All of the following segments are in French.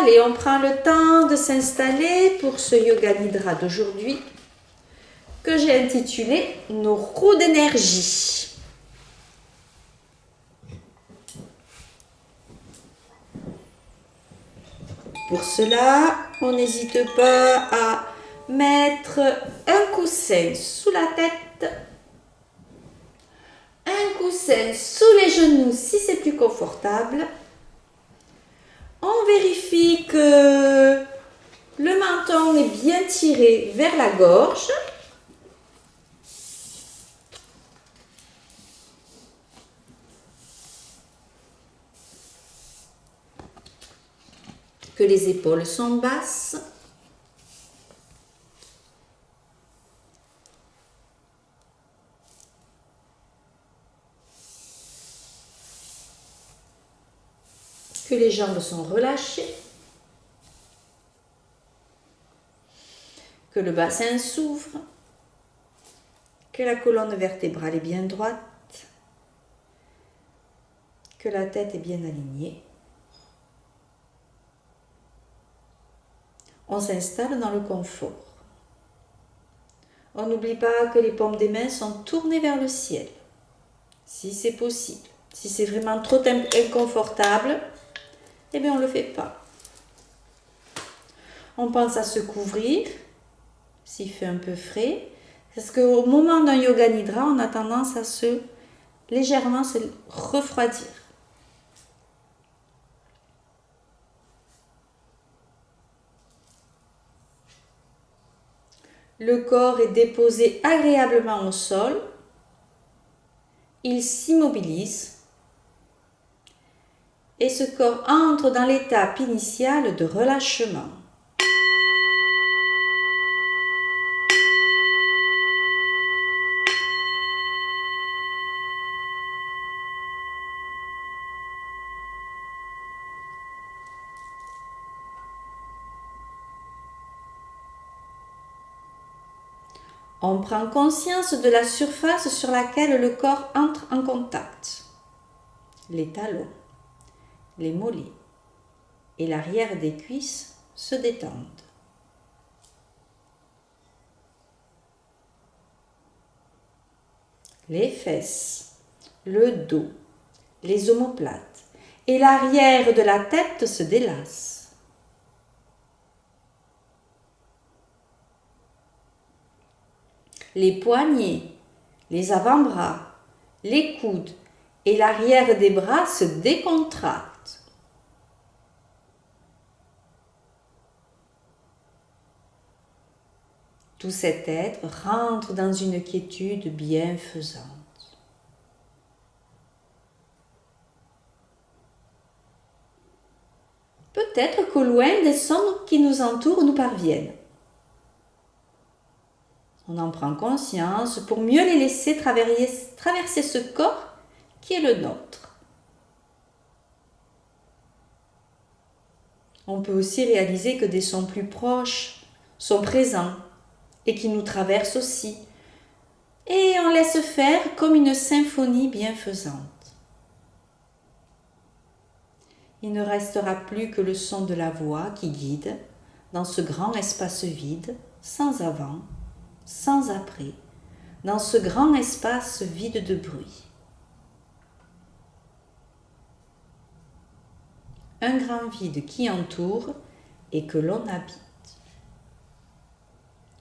Allez, on prend le temps de s'installer pour ce Yoga Nidra d'aujourd'hui que j'ai intitulé « Nos roues d'énergie ». Pour cela, on n'hésite pas à mettre un coussin sous la tête, un coussin sous les genoux si c'est plus confortable. On vérifie que le menton est bien tiré vers la gorge. Que les épaules sont basses. Que les jambes sont relâchées. Que le bassin s'ouvre. Que la colonne vertébrale est bien droite. Que la tête est bien alignée. On s'installe dans le confort. On n'oublie pas que les paumes des mains sont tournées vers le ciel, si c'est possible. Si c'est vraiment trop inconfortable, eh bien on ne le fait pas. On pense à se couvrir, s'il fait un peu frais, parce qu'au moment d'un Yoga Nidra, on a tendance à légèrement se refroidir. Le corps est déposé agréablement au sol. Il s'immobilise. Et ce corps entre dans l'étape initiale de relâchement. On prend conscience de la surface sur laquelle le corps entre en contact. Les talons, les mollets et l'arrière des cuisses se détendent. Les fesses, le dos, les omoplates et l'arrière de la tête se délassent. Les poignets, les avant-bras, les coudes et l'arrière des bras se décontractent. Tout cet être rentre dans une quiétude bienfaisante. Peut-être qu'au loin, des sons qui nous entourent nous parviennent. On en prend conscience pour mieux les laisser traverser ce corps qui est le nôtre. On peut aussi réaliser que des sons plus proches sont présents et qui nous traversent aussi. Et on laisse faire comme une symphonie bienfaisante. Il ne restera plus que le son de la voix qui guide dans ce grand espace vide, sans avant, sans après, dans ce grand espace vide de bruit. Un grand vide qui entoure et que l'on habite.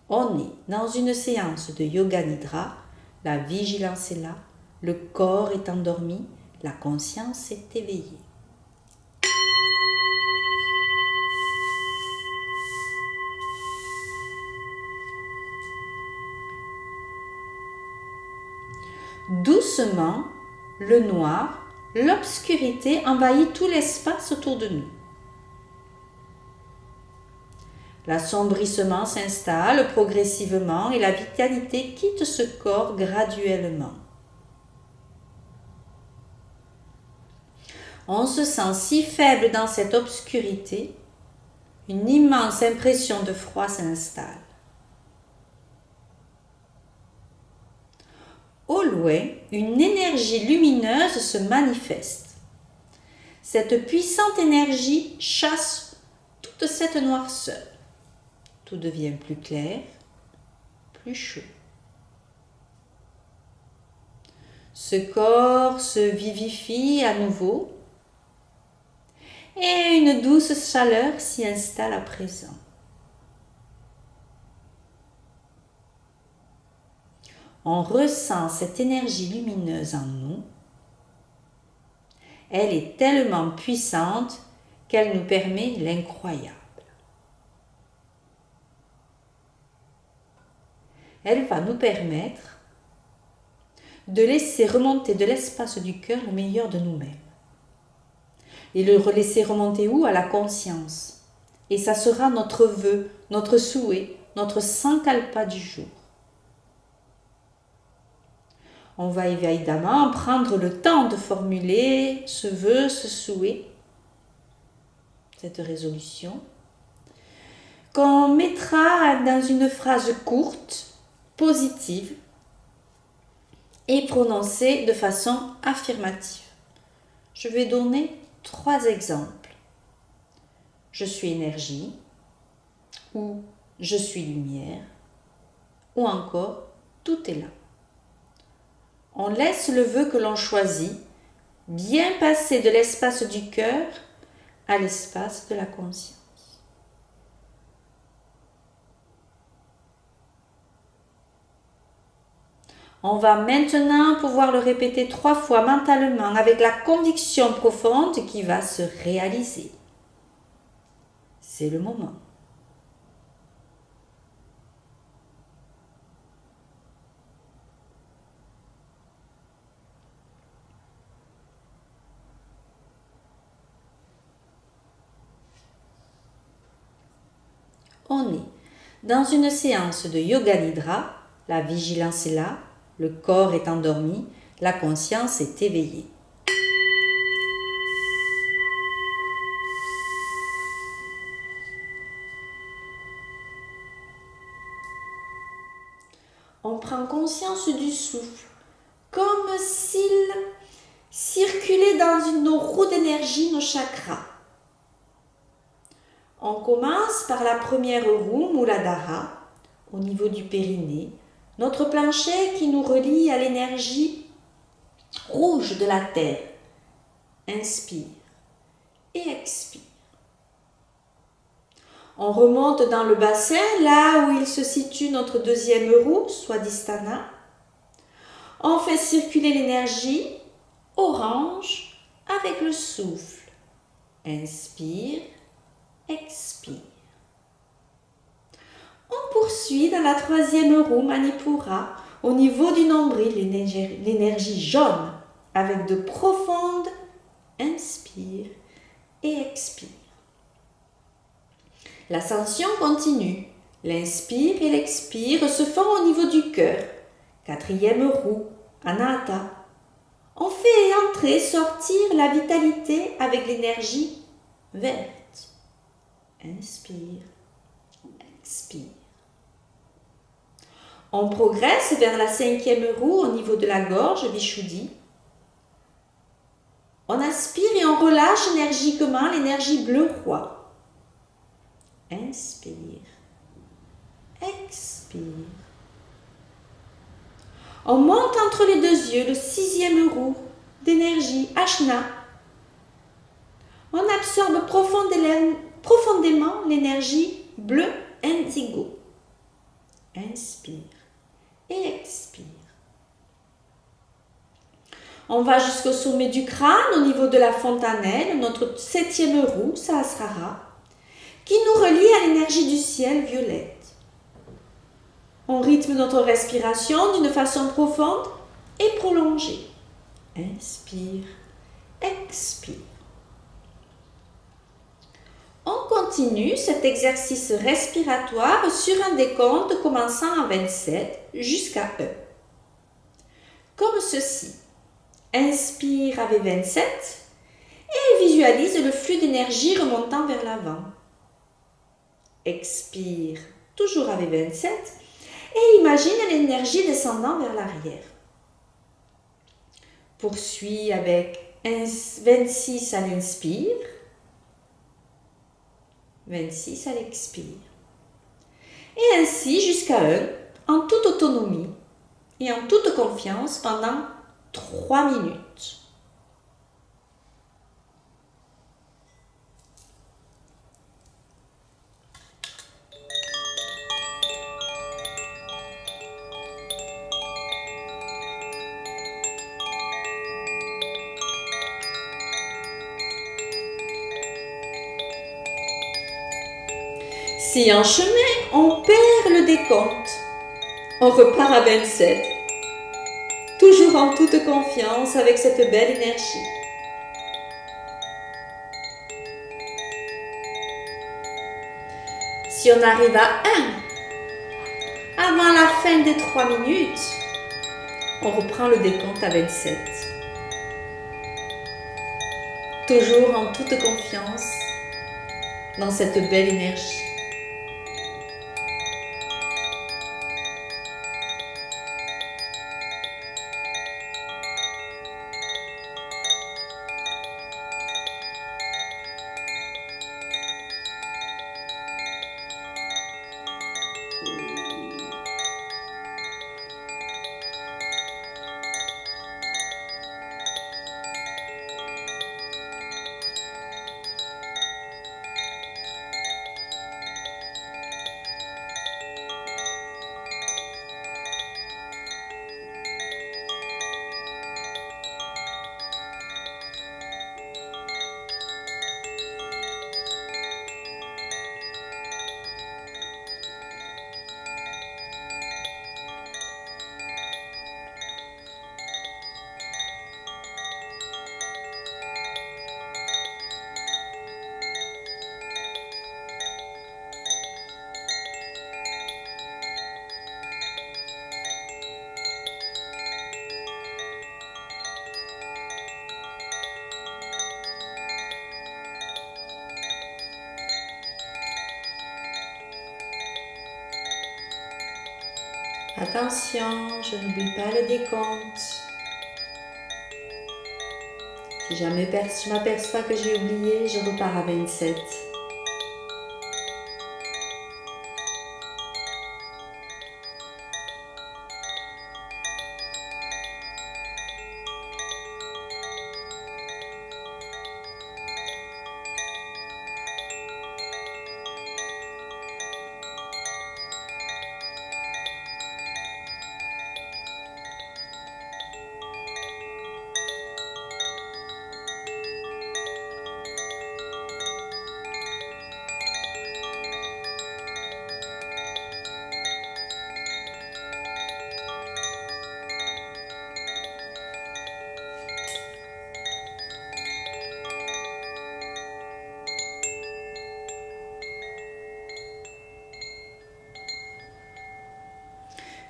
On est dans une séance de Yoga Nidra, la vigilance est là, le corps est endormi, la conscience est éveillée. Doucement, le noir, l'obscurité envahit tout l'espace autour de nous. L'assombrissement s'installe progressivement et la vitalité quitte ce corps graduellement. On se sent si faible dans cette obscurité, une immense impression de froid s'installe. Au loin, une énergie lumineuse se manifeste. Cette puissante énergie chasse toute cette noirceur. Tout devient plus clair, plus chaud. Ce corps se vivifie à nouveau et une douce chaleur s'y installe à présent. On ressent cette énergie lumineuse en nous. Elle est tellement puissante qu'elle nous permet l'incroyable. Elle va nous permettre de laisser remonter de l'espace du cœur le meilleur de nous-mêmes. Et le laisser remonter où? À la conscience. Et ça sera notre vœu, notre souhait, notre sankalpa du jour. On va évidemment prendre le temps de formuler ce vœu, ce souhait, cette résolution, qu'on mettra dans une phrase courte, positive et prononcée de façon affirmative. Je vais donner 3 exemples. Je suis énergie, ou je suis lumière, ou encore tout est là. On laisse le vœu que l'on choisit bien passer de l'espace du cœur à l'espace de la conscience. On va maintenant pouvoir le répéter 3 fois mentalement avec la conviction profonde qui va se réaliser. C'est le moment. On est dans une séance de Yoga Nidra, la vigilance est là, le corps est endormi, la conscience est éveillée. On prend conscience du souffle, comme s'il circulait dans nos roues d'énergie, nos chakras. On commence par la première roue, Muladhara, au niveau du périnée, notre plancher qui nous relie à l'énergie rouge de la terre. Inspire et expire. On remonte dans le bassin, là où il se situe notre deuxième roue, Swadhisthana. On fait circuler l'énergie orange avec le souffle. Inspire, expire. On poursuit dans la troisième roue, Manipura, au niveau du nombril, l'énergie jaune, avec de profondes inspire et expire. L'ascension continue. L'inspire et l'expire se font au niveau du cœur. Quatrième roue, Anahata. On fait entrer, sortir la vitalité avec l'énergie verte. Inspire, expire. On progresse vers la cinquième roue au niveau de la gorge, Vishuddhi. On aspire et on relâche énergiquement l'énergie bleu roi. Inspire, expire. On monte entre les 2 yeux, le 6e roue d'énergie, Ajna. On absorbe profondément l'énergie bleu indigo. Inspire et expire. On va jusqu'au sommet du crâne, au niveau de la fontanelle, notre 7e roue, Sahasrara, qui nous relie à l'énergie du ciel violette. On rythme notre respiration d'une façon profonde et prolongée. Inspire, expire. On continue cet exercice respiratoire sur un décompte commençant à 27 jusqu'à E. Comme ceci. Inspire avec 27 et visualise le flux d'énergie remontant vers l'avant. Expire toujours avec 27 et imagine l'énergie descendant vers l'arrière. Poursuis avec 26 à l'inspire, 26 à l'expire. Et ainsi jusqu'à 1 en toute autonomie et en toute confiance pendant 3 minutes. Si en chemin on perd le décompte, on repart à 27, toujours en toute confiance avec cette belle énergie. Si on arrive à 1 avant la fin des 3 minutes, on reprend le décompte à 27. Toujours en toute confiance dans cette belle énergie. Attention, je n'oublie pas le décompte. Si jamais je m'aperçois que j'ai oublié, je repars à 27.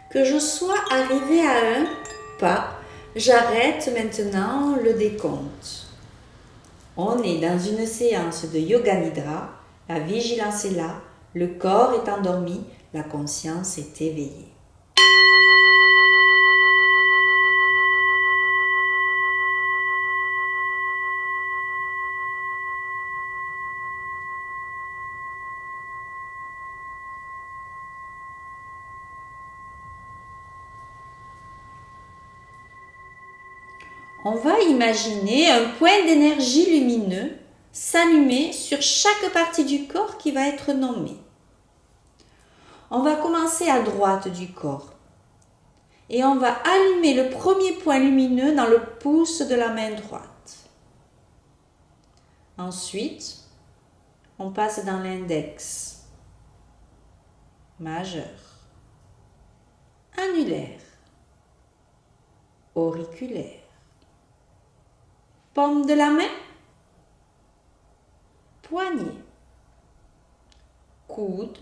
Que je sois arrivé à 1 pas, j'arrête maintenant le décompte. On est dans une séance de Yoga Nidra, la vigilance est là, le corps est endormi, la conscience est éveillée. On va imaginer un point d'énergie lumineux s'allumer sur chaque partie du corps qui va être nommée. On va commencer à droite du corps et on va allumer le premier point lumineux dans le pouce de la main droite. Ensuite, on passe dans l'index, majeur, annulaire, auriculaire, paume de la main, poignet, coude,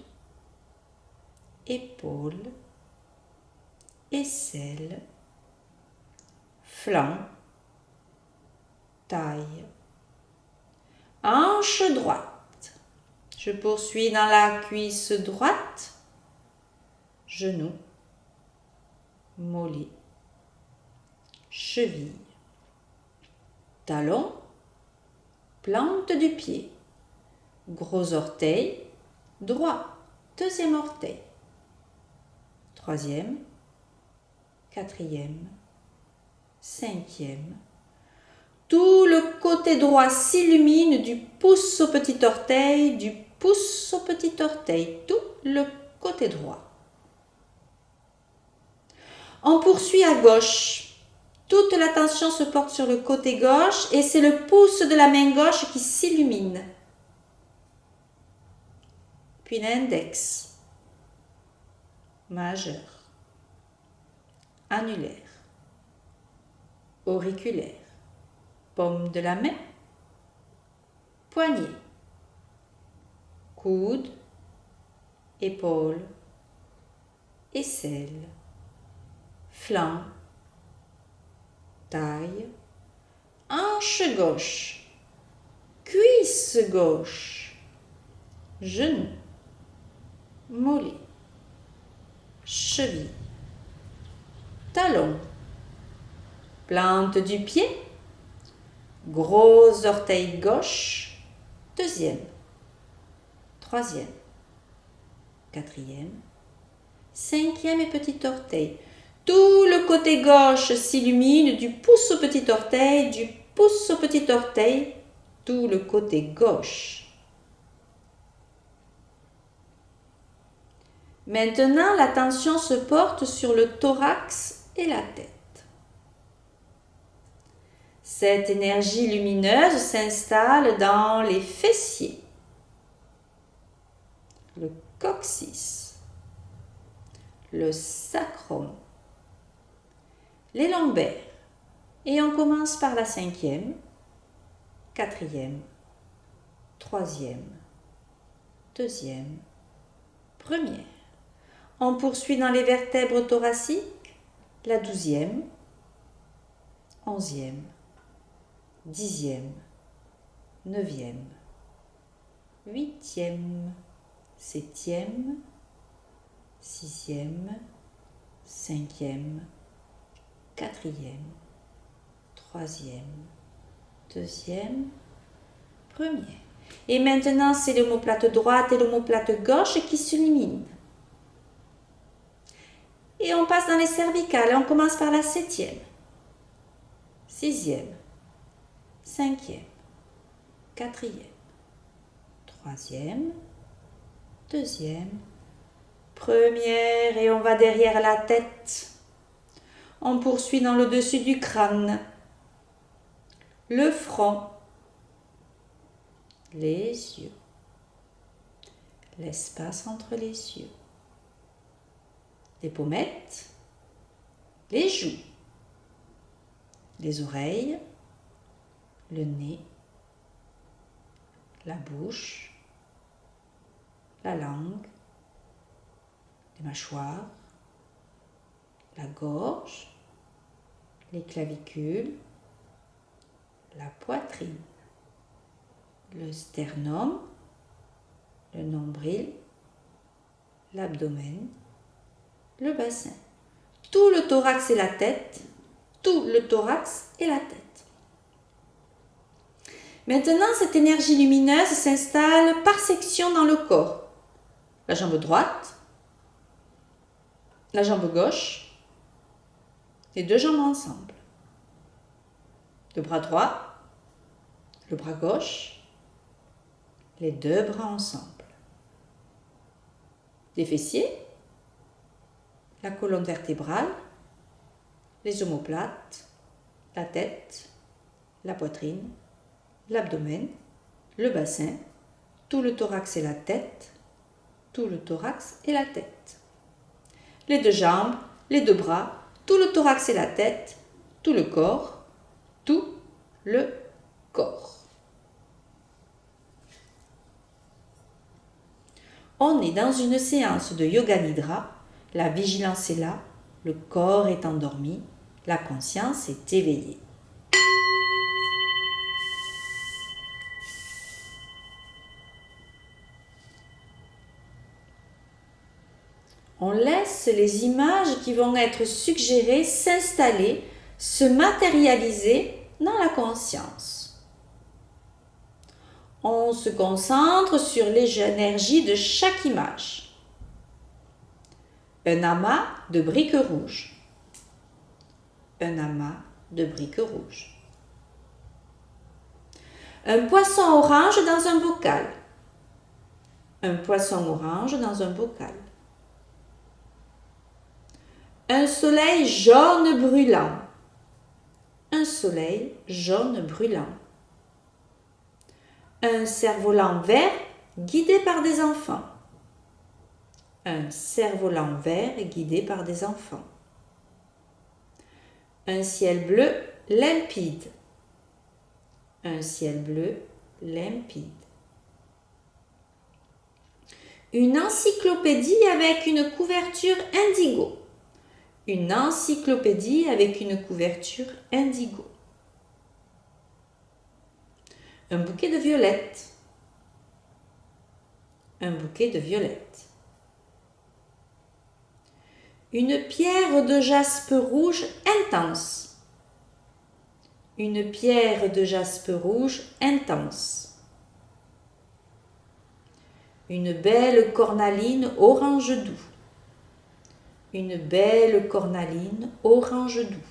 épaule, aisselle, flanc, taille, hanche droite. Je poursuis dans la cuisse droite, genou, mollet, cheville, talon, plante du pied, Gros orteil droit. Deuxième orteil. Troisième. Quatrième. Cinquième. Tout le côté droit s'illumine du pouce au petit orteil, du pouce au petit orteil. Tout le côté droit. On poursuit à gauche. Toute l'attention se porte sur le côté gauche et c'est le pouce de la main gauche qui s'illumine. Puis l'index, majeur, annulaire, auriculaire, paume de la main, poignet, coude, épaule, aisselle, flanc, taille, hanche gauche, cuisse gauche, genou, mollet, cheville, talon, plante du pied, gros orteil gauche, deuxième, troisième, quatrième, cinquième et petit orteil. Tout le côté gauche s'illumine du pouce au petit orteil, du pouce au petit orteil, tout le côté gauche. Maintenant, l'attention se porte sur le thorax et la tête. Cette énergie lumineuse s'installe dans les fessiers, le coccyx, le sacrum, les lombaires. Et on commence par la cinquième, quatrième, troisième, deuxième, première. On poursuit dans les vertèbres thoraciques, la 12e, 11e, 10e, 9e, 8e, 7e, 6e, 5e, 4e, 3e, 2e, 1er. Et maintenant, c'est l'omoplate droite et l'omoplate gauche qui s'illuminent. Et on passe dans les cervicales. On commence par la 7e, 6e, 5e, 4e, 3e, 2e, 1er. Et on va derrière la tête. On poursuit dans le dessus du crâne, le front, les yeux, l'espace entre les yeux, les pommettes, les joues, les oreilles, le nez, la bouche, la langue, les mâchoires, la gorge, les clavicules, la poitrine, le sternum, le nombril, l'abdomen, le bassin, tout le thorax et la tête, tout le thorax et la tête. Maintenant, cette énergie lumineuse s'installe par section dans le corps. La jambe droite, la jambe gauche, les deux jambes ensemble. Le bras droit, le bras gauche, les deux bras ensemble. Les fessiers, la colonne vertébrale, les omoplates, la tête, la poitrine, l'abdomen, le bassin, tout le thorax et la tête, tout le thorax et la tête. Les deux jambes, les deux bras, tout le thorax et la tête, tout le corps, tout le corps. On est dans une séance de Yoga Nidra, la vigilance est là, le corps est endormi, la conscience est éveillée. On laisse les images qui vont être suggérées s'installer, se matérialiser dans la conscience. On se concentre sur les énergies de chaque image. Un amas de briques rouges. Un amas de briques rouges. Un poisson orange dans un bocal. Un poisson orange dans un bocal. Un soleil jaune brûlant. Un soleil jaune brûlant. Un cerf-volant vert guidé par des enfants. Un cerf-volant vert guidé par des enfants. Un ciel bleu limpide. Un ciel bleu limpide. Une encyclopédie avec une couverture indigo. Une encyclopédie avec une couverture indigo. Un bouquet de violettes. Un bouquet de violettes. Une pierre de jaspe rouge intense. Une pierre de jaspe rouge intense. Une belle cornaline orange doux. Une belle cornaline orange doux.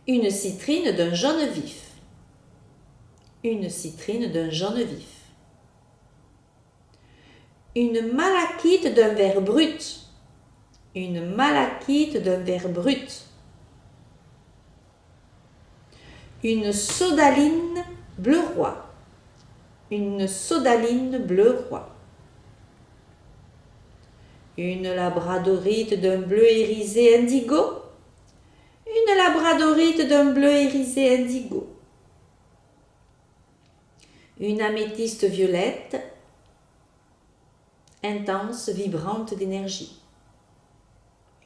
Une citrine d'un jaune vif. Une citrine d'un jaune vif. Une malachite d'un vert brut. Une malachite d'un vert brut. Une sodaline bleu roi. Une sodaline bleu roi. Une labradorite d'un bleu irisé indigo. Une labradorite d'un bleu irisé indigo. Une améthyste violette intense, vibrante d'énergie.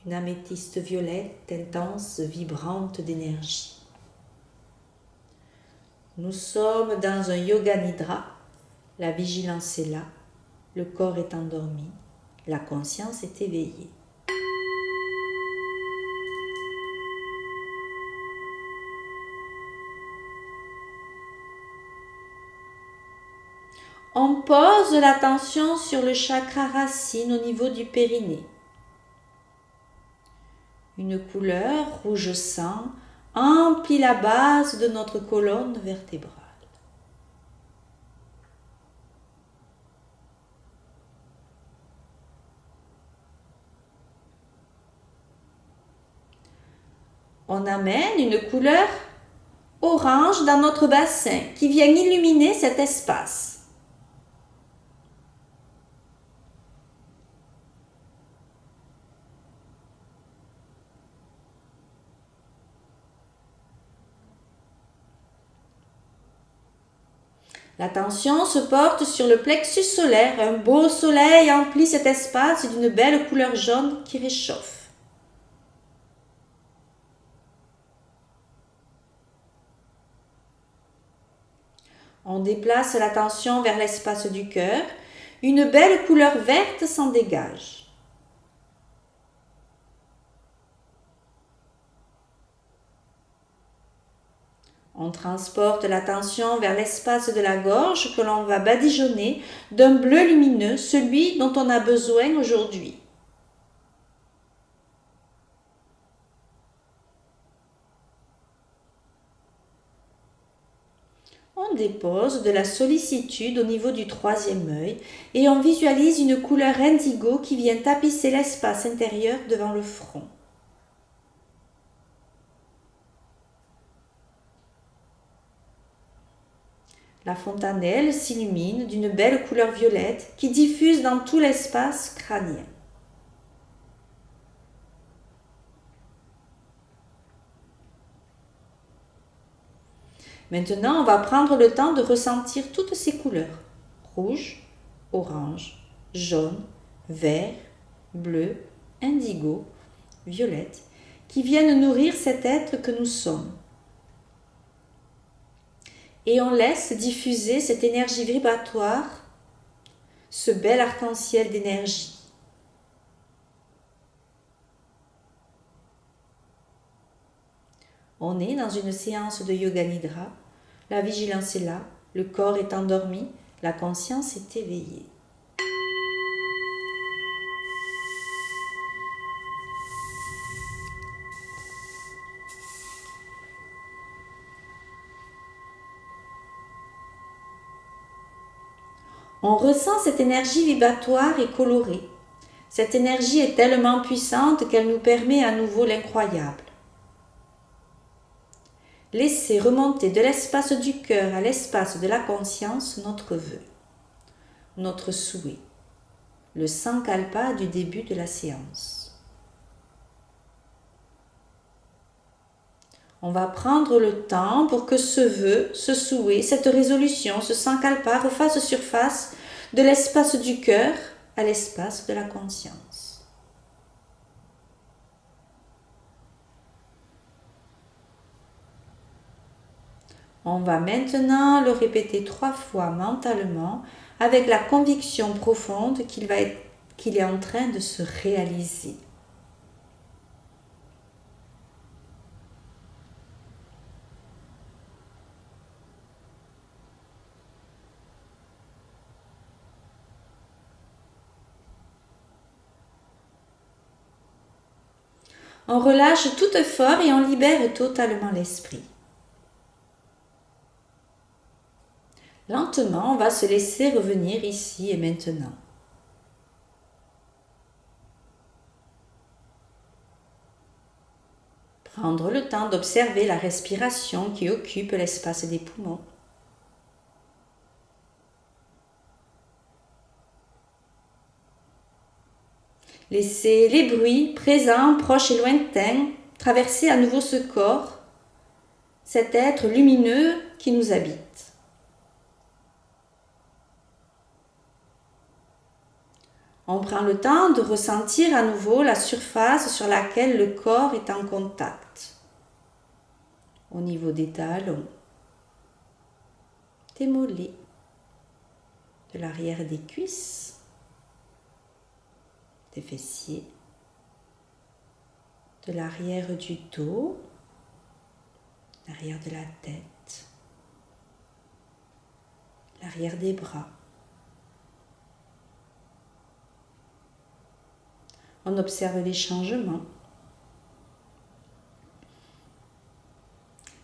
Une améthyste violette intense, vibrante d'énergie. Nous sommes dans un yoga nidra. La vigilance est là. Le corps est endormi. La conscience est éveillée. On pose l'attention sur le chakra racine au niveau du périnée. Une couleur rouge sang emplit la base de notre colonne vertébrale. On amène une couleur orange dans notre bassin qui vient illuminer cet espace. L'attention se porte sur le plexus solaire. Un beau soleil emplit cet espace d'une belle couleur jaune qui réchauffe. On déplace l'attention vers l'espace du cœur. Une belle couleur verte s'en dégage. On transporte l'attention vers l'espace de la gorge que l'on va badigeonner d'un bleu lumineux, celui dont on a besoin aujourd'hui. On dépose de la sollicitude au niveau du troisième œil et on visualise une couleur indigo qui vient tapisser l'espace intérieur devant le front. La fontanelle s'illumine d'une belle couleur violette qui diffuse dans tout l'espace crânien. Maintenant, on va prendre le temps de ressentir toutes ces couleurs. Rouge, orange, jaune, vert, bleu, indigo, violette, qui viennent nourrir cet être que nous sommes. Et on laisse diffuser cette énergie vibratoire, ce bel arc-en-ciel d'énergie. On est dans une séance de Yoga Nidra. La vigilance est là, le corps est endormi, la conscience est éveillée. On ressent cette énergie vibratoire et colorée. Cette énergie est tellement puissante qu'elle nous permet à nouveau l'incroyable. Laissez remonter de l'espace du cœur à l'espace de la conscience notre vœu, notre souhait, le sankalpa du début de la séance. On va prendre le temps pour que ce vœu, ce souhait, cette résolution, ce sankalpa refasse surface de l'espace du cœur à l'espace de la conscience. On va maintenant le répéter 3 fois mentalement avec la conviction profonde qu'il est en train de se réaliser. On relâche tout effort et on libère totalement l'esprit. Lentement, on va se laisser revenir ici et maintenant. Prendre le temps d'observer la respiration qui occupe l'espace des poumons. Laissez les bruits présents, proches et lointains traverser à nouveau ce corps, cet être lumineux qui nous habite. On prend le temps de ressentir à nouveau la surface sur laquelle le corps est en contact. Au niveau des talons, des mollets, de l'arrière des cuisses, des fessiers, de l'arrière du dos, l'arrière de la tête, l'arrière des bras. On observe les changements.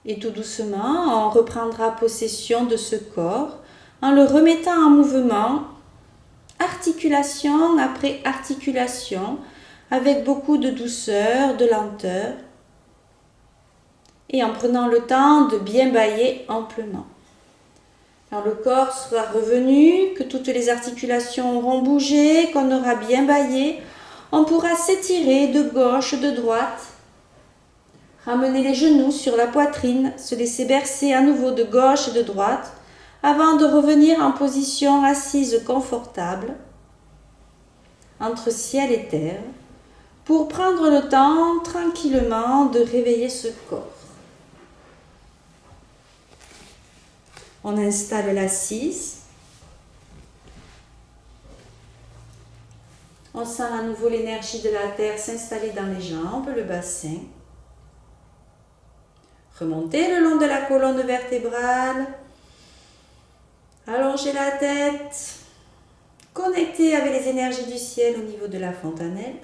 Et tout doucement, on reprendra possession de ce corps en le remettant en mouvement, articulation après articulation, avec beaucoup de douceur, de lenteur, et en prenant le temps de bien bâiller amplement. Quand le corps sera revenu, que toutes les articulations auront bougé, qu'on aura bien bâillé, on pourra s'étirer de gauche, de droite, ramener les genoux sur la poitrine, se laisser bercer à nouveau de gauche et de droite, avant de revenir en position assise confortable, entre ciel et terre, pour prendre le temps tranquillement de réveiller ce corps. On installe l'assise. On sent à nouveau l'énergie de la terre s'installer dans les jambes, le bassin. Remontez le long de la colonne vertébrale. Allongez la tête. Connectez avec les énergies du ciel au niveau de la fontanelle.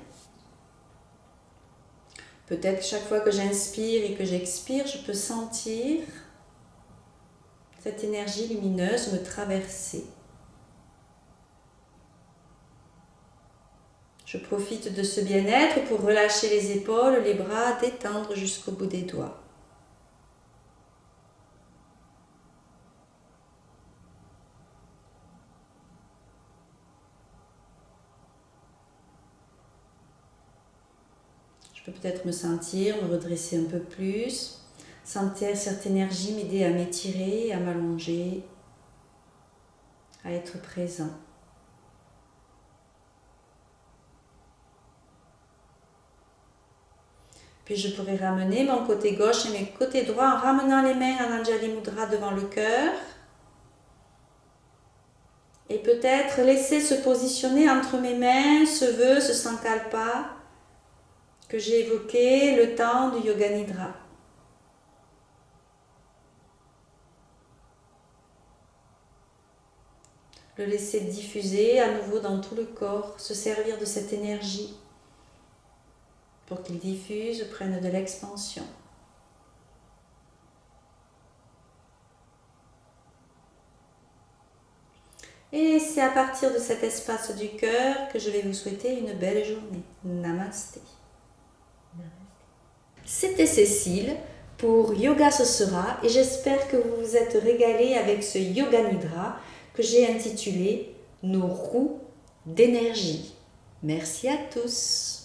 Peut-être chaque fois que j'inspire et que j'expire, je peux sentir cette énergie lumineuse me traverser. Je profite de ce bien-être pour relâcher les épaules, les bras, détendre jusqu'au bout des doigts. Je peux peut-être me sentir, me redresser un peu plus, sentir cette énergie m'aider à m'étirer, à m'allonger, à être présent. Puis je pourrais ramener mon côté gauche et mes côtés droits en ramenant les mains en Anjali Mudra devant le cœur. Et peut-être laisser se positionner entre mes mains ce vœu, ce sankalpa que j'ai évoqué le temps du Yoga Nidra. le laisser diffuser à nouveau dans tout le corps, se servir de cette énergie pour qu'il diffuse, prenne de l'expansion. Et c'est à partir de cet espace du cœur que je vais vous souhaiter une belle journée. Namasté. C'était Cécile pour Yoga ce sera et j'espère que vous vous êtes régalés avec ce Yoga Nidra que j'ai intitulé Nos roues d'énergie. Merci à tous.